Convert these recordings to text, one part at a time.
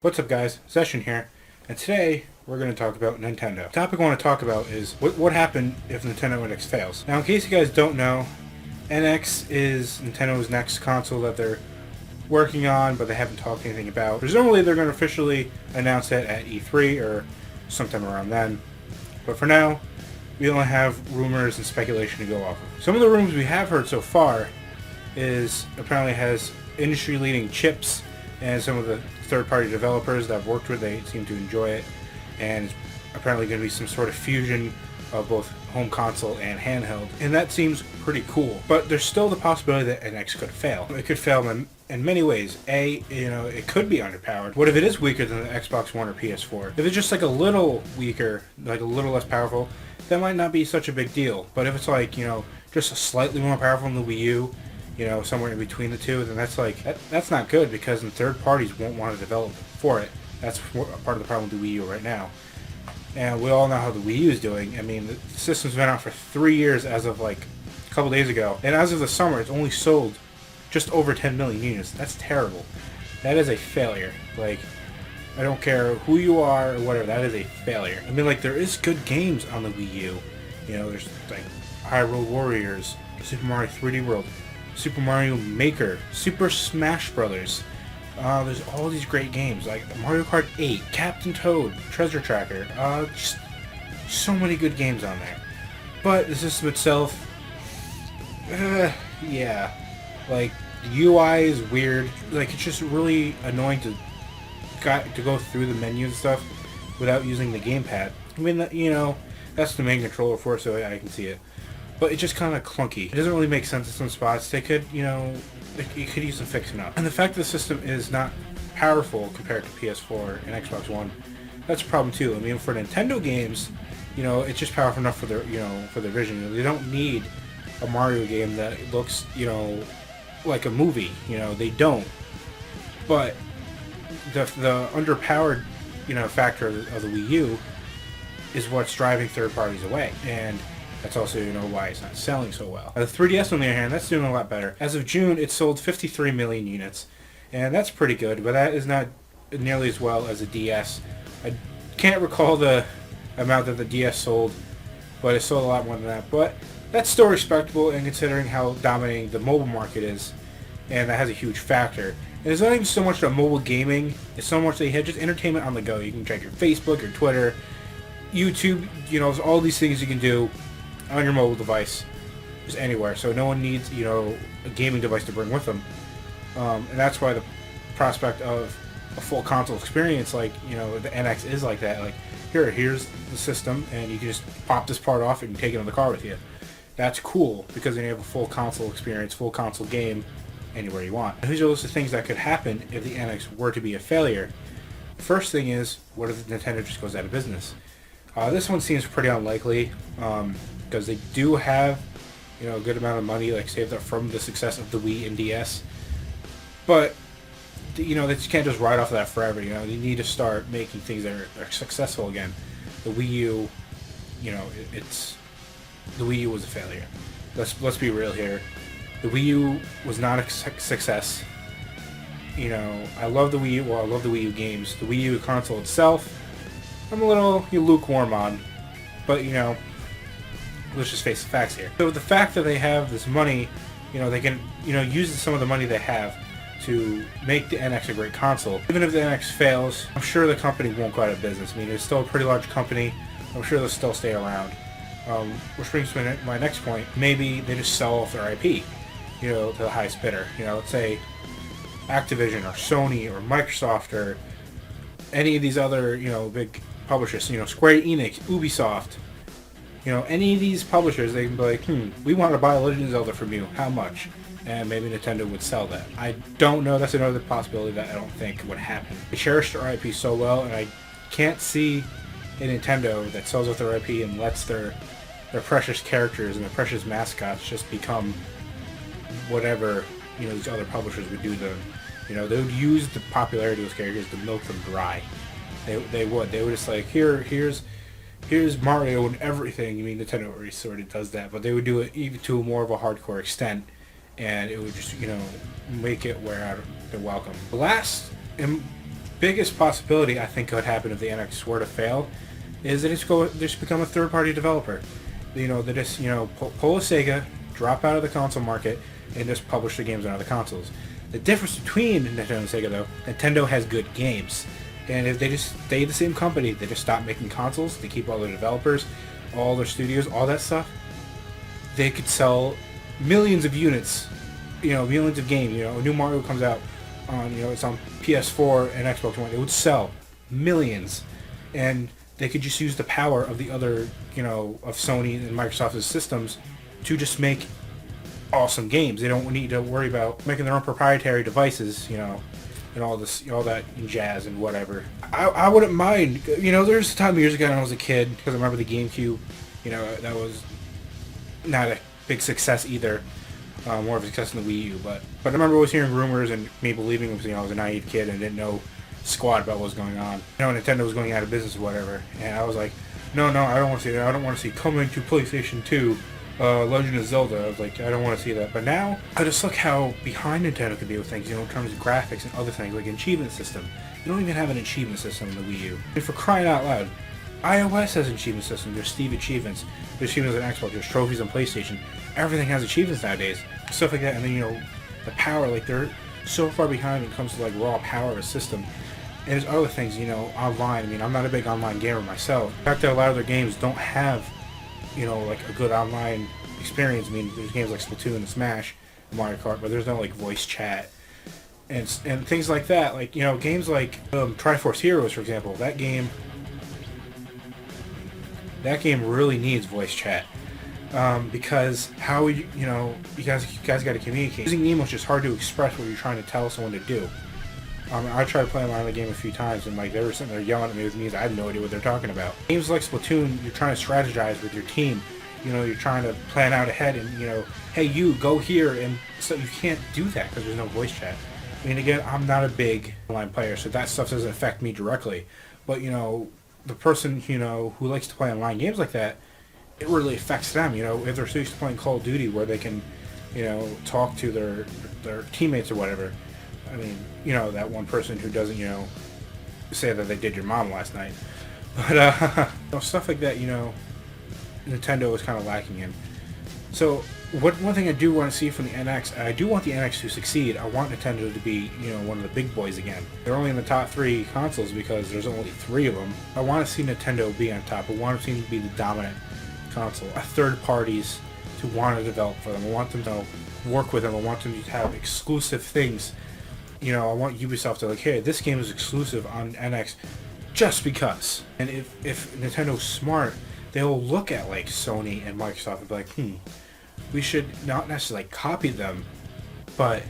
What's up guys, Zestran here, and today we're going to talk about Nintendo. The topic I want to talk about is what happened if Nintendo NX fails. Now in case you guys don't know, NX is Nintendo's next console that they're working on, but they haven't talked anything about. Presumably they're going to officially announce it at E3 or sometime around then, but for now, we only have rumors and speculation to go off of. Some of the rumors we have heard so far is apparently it has industry-leading chips, and some of the third-party developers that I've worked with, they seem to enjoy it, and it's apparently going to be some sort of fusion of both home console and handheld, and that seems pretty cool. But there's still the possibility that NX could fail. It could fail in many ways. It could be underpowered. What if it is weaker than the Xbox One or PS4? If it's just like a little weaker, like a little less powerful, that might not be such a big deal. But if it's like, just slightly more powerful than the Wii U, somewhere in between the two, then that's not good, because then third parties won't want to develop for it. That's part of the problem with the Wii U right now. And we all know how the Wii U is doing. I mean, the system's been out for 3 years as of like a couple days ago, and as of the summer, it's only sold just over 10 million units. That's terrible. That is a failure. Like, I don't care who you are or whatever, that is a failure. I mean, like, there is good games on the Wii U. There's like Hyrule Warriors, Super Mario 3D World, Super Mario Maker, Super Smash Brothers. There's all these great games like Mario Kart 8, Captain Toad, Treasure Tracker. Just so many good games on there. But the system itself, yeah, like the UI is weird. Like, it's just really annoying to go through the menu and stuff without using the gamepad. I mean, that's the main controller for it, so I can see it. But it's just kind of clunky. It doesn't really make sense in some spots. They could, you could use some fixing up. And the fact that the system is not powerful compared to PS4 and Xbox One, that's a problem too. I mean, for Nintendo games, it's just powerful enough for their, for their vision. They don't need a Mario game that looks, like a movie. They don't. But the underpowered, factor of the Wii U is what's driving third parties away. And that's also, why it's not selling so well. The 3DS, on the other hand, that's doing a lot better. As of June, it sold 53 million units, and that's pretty good, but that is not nearly as well as the DS. I can't recall the amount that the DS sold, but it sold a lot more than that. But that's still respectable, and considering how dominating the mobile market is, and that has a huge factor. And it's not even so much about mobile gaming, it's so much that you have just entertainment on the go. You can check your Facebook, your Twitter, YouTube, there's all these things you can do on your mobile device, just anywhere. So no one needs, a gaming device to bring with them. And that's why the prospect of a full console experience, like, the NX is like that. Like, here's the system, and you can just pop this part off and take it in the car with you. That's cool, because then you have a full console experience, full console game, anywhere you want. And these are the list of things that could happen if the NX were to be a failure. First thing is, what if Nintendo just goes out of business? This one seems pretty unlikely, because they do have, a good amount of money, like, saved up from the success of the Wii and DS. But, they just can't just ride off of that forever. They need to start making things that are successful again. The Wii U, the Wii U was a failure. Let's be real here. The Wii U was not a success. I love the Wii U. Well, I love the Wii U games. The Wii U console itself, I'm a little lukewarm on, but let's just face the facts here. So the fact that they have this money, they can use some of the money they have to make the NX a great console. Even if the NX fails, I'm sure the company won't go out of business. I mean, it's still a pretty large company. I'm sure they'll still stay around. Which brings me to my next point. Maybe they just sell off their IP, to the highest bidder. Let's say Activision or Sony or Microsoft or any of these other, big publishers, Square Enix, Ubisoft, any of these publishers, they can be like, we want to buy Legend of Zelda from you, how much? And maybe Nintendo would sell that. I don't know, that's another possibility that I don't think would happen. They cherish their IP so well, and I can't see a Nintendo that sells off their IP and lets their precious characters and their precious mascots just become whatever, these other publishers would do to them. They would use the popularity of those characters to milk them dry. They would just like, here's Mario and everything. I mean, Nintendo already sort of does that, but they would do it even to more of a hardcore extent, and it would just, make it wear out the welcome. The last biggest possibility I think could happen if the NX were to fail is that just become a third-party developer. You know, they just, you know, pull a Sega, drop out of the console market, and just publish the games on other consoles. The difference between Nintendo and Sega, though, Nintendo has good games. And if they just stay the same company, they just stop making consoles, they keep all their developers, all their studios, all that stuff, they could sell millions of units, you know, millions of games. You know, a new Mario comes out on, you know, it's on PS4 and Xbox One. It would sell millions. And they could just use the power of the other, you know, of Sony and Microsoft's systems to just make awesome games. They don't need to worry about making their own proprietary devices, you know, and all this, all that jazz and whatever. I wouldn't mind, you know, there's a time years ago when I was a kid, because I remember the GameCube, you know, that was not a big success either. More of a success than the Wii U, but I remember always hearing rumors and me believing them because, you know, I was a naive kid and didn't know squat about what was going on. You know, Nintendo was going out of business or whatever, and I was like, no, I don't want to see that. I don't want to see coming to PlayStation 2, Legend of Zelda. I was like, I don't want to see that. But now, I just look how behind Nintendo can be with things, you know, in terms of graphics and other things, like an achievement system. You don't even have an achievement system in the Wii U. And for crying out loud, iOS has an achievement system. There's Steam achievements. There's achievements on Xbox. There's trophies on PlayStation. Everything has achievements nowadays. Stuff like that. And then, you know, the power, like, they're so far behind when it comes to, like, raw power of a system. And there's other things, you know, online. I mean, I'm not a big online gamer myself. The fact that a lot of their games don't have, you know, like, a good online experience. I mean, there's games like Splatoon and Smash, and Mario Kart, but there's no, like, voice chat. And things like that. Like, you know, games like Triforce Heroes, for example. That game really needs voice chat. Because how you know, you guys got to communicate. Using Nemo is just hard to express what you're trying to tell someone to do. I tried to play online the game a few times, and like they were sitting there yelling at me with me. I had no idea what they're talking about. Games like Splatoon, you're trying to strategize with your team. You know, you're trying to plan out ahead, and you know, hey, you go here, and so you can't do that because there's no voice chat. I mean, again, I'm not a big online player, so that stuff doesn't affect me directly. But you know, the person, you know, who likes to play online games like that, it really affects them. You know, if they're so used to playing Call of Duty where they can, you know, talk to their teammates or whatever. I mean, you know, that one person who doesn't, you know, say that they did your mom last night. But, you know, stuff like that, you know, Nintendo is kind of lacking in. So, one thing I do want to see from the NX, I do want the NX to succeed. I want Nintendo to be, you know, one of the big boys again. They're only in the top 3 consoles because there's only 3 of them. I want to see Nintendo be on top. I want to see them be the dominant console. Third parties to want to develop for them. I want them to work with them. I want them to have exclusive things. You know, I want Ubisoft to like, hey, this game is exclusive on NX just because. And if Nintendo's smart, they'll look at like Sony and Microsoft and be like, we should not necessarily like, copy them, but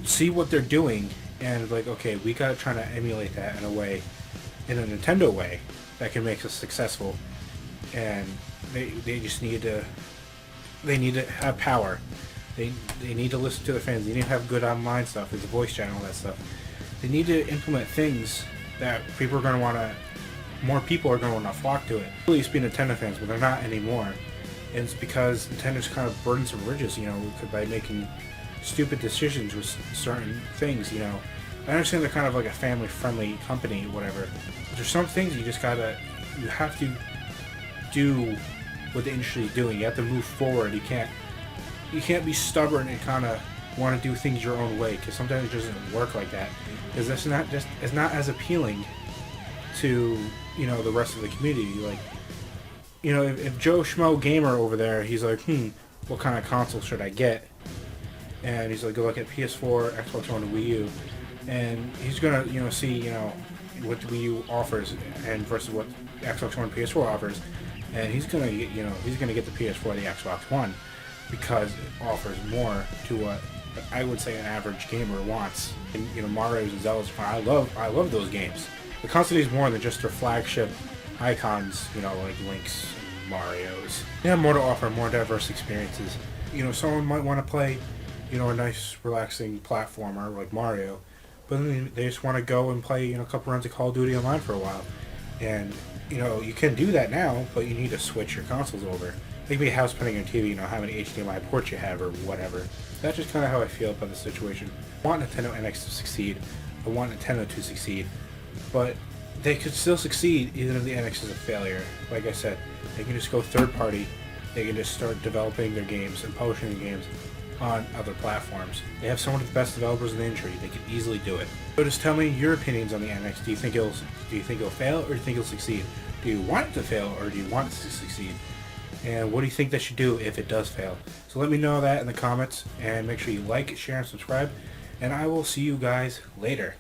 see what they're doing and like, okay, we gotta try to emulate that in a way, in a Nintendo way that can make us successful. And they just need to have power. They need to listen to their fans. They need to have good online stuff. There's a voice channel, all that stuff. They need to implement things that people are going to want to, more people are going to want to flock to it. They used to be Nintendo fans, but they're not anymore. And it's because Nintendo's kind of burdens and bridges, you know, by making stupid decisions with certain things, you know. I understand they're kind of like a family-friendly company, whatever. But there's some things you have to do what the industry is doing. You have to move forward. You can't be stubborn and kind of want to do things your own way, because sometimes it doesn't work like that. Because it's not as appealing to, you know, the rest of the community. Like, you know, if Joe Schmo Gamer over there, he's like, what kind of console should I get? And he's like, go look at PS4, Xbox One, and Wii U, and he's gonna, you know, see, you know, what the Wii U offers and versus what Xbox One and PS4 offers, and he's gonna get the PS4, the Xbox One, because it offers more to what I would say an average gamer wants. And you know, Mario's and Zelda's fun. I love those games. The console needs more than just their flagship icons, you know, like Link's and Mario's. They have more to offer, more diverse experiences. You know, someone might want to play, you know, a nice, relaxing platformer like Mario, but then they just want to go and play, you know, a couple runs of Call of Duty online for a while. And, you know, you can do that now, but you need to switch your consoles over. Maybe a house putting on TV, you know, how many HDMI ports you have or whatever. That's just kind of how I feel about the situation. I want Nintendo NX to succeed. I want Nintendo to succeed, but they could still succeed even if the NX is a failure. Like I said, they can just go third party. They can just start developing their games and publishing their games on other platforms. They have some of the best developers in the industry. They can easily do it. So just tell me your opinions on the NX. Do you think it'll fail, or do you think it'll succeed? Do you want it to fail, or do you want it to succeed? And what do you think they should do if it does fail? So let me know that in the comments, and make sure you like, share, and subscribe. And I will see you guys later.